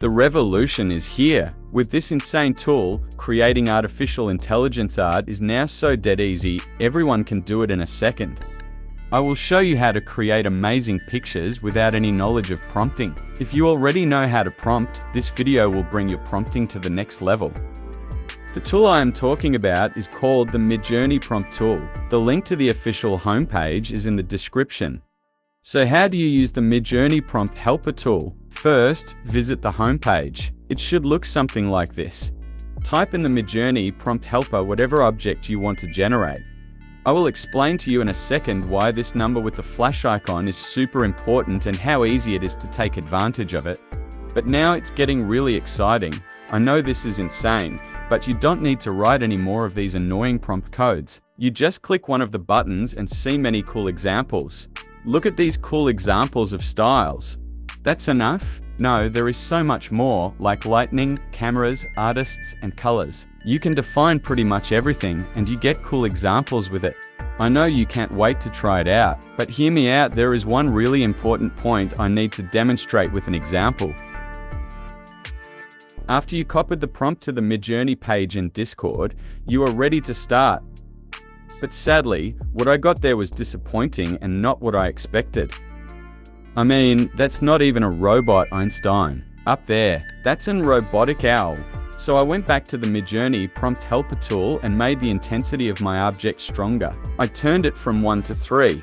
The revolution is here. With this insane tool, creating artificial intelligence art is now so dead easy, everyone can do it in a second. I will show you how to create amazing pictures without any knowledge of prompting. If you already know how to prompt, this video will bring your prompting to the next level. The tool I am talking about is called the Midjourney prompt tool. The link to the official homepage is in the description. So how do you use the Midjourney prompt helper tool? First, visit the homepage. It should look something like this. Type in the Midjourney prompt helper whatever object you want to generate. I will explain to you in a second why this number with the flash icon is super important and how easy it is to take advantage of it. But now it's getting really exciting. I know this is insane, but you don't need to write any more of these annoying prompt codes. You just click one of the buttons and see many cool examples. Look at these cool examples of styles. That's enough? No, there is so much more, like lighting, cameras, artists, and colors. You can define pretty much everything, and you get cool examples with it. I know you can't wait to try it out, but hear me out, there is one really important point I need to demonstrate with an example. After you copied the prompt to the Midjourney page in Discord, you are ready to start. But sadly, what I got there was disappointing and not what I expected. I mean, that's not even a robot Einstein. Up there, that's an robotic owl. So I went back to the Midjourney prompt helper tool and made the intensity of my object stronger. I turned it from 1 to 3.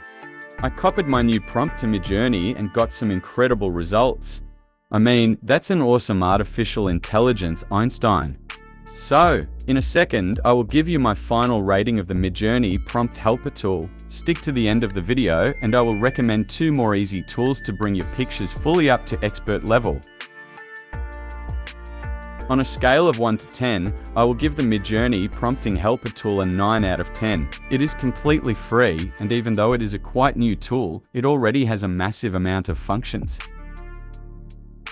I copied my new prompt to Midjourney and got some incredible results. I mean, that's an awesome artificial intelligence Einstein. So, in a second, I will give you my final rating of the Midjourney prompt helper tool. Stick to the end of the video and I will recommend 2 more easy tools to bring your pictures fully up to expert level. On a scale of 1 to 10, I will give the Midjourney prompting helper tool a 9 out of 10. It is completely free, and even though it is a quite new tool, it already has a massive amount of functions.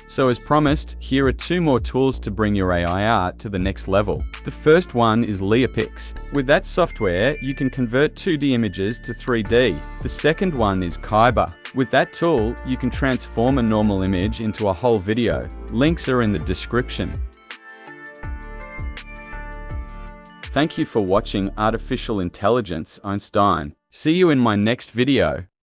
So as promised, here are 2 more tools to bring your AI art to the next level. The first one is Leopix. With that software, you can convert 2D images to 3D. The second one is Kyber. With that tool, you can transform a normal image into a whole video. Links are in the description. Thank you for watching Artificial Intelligence Einstein. See you in my next video.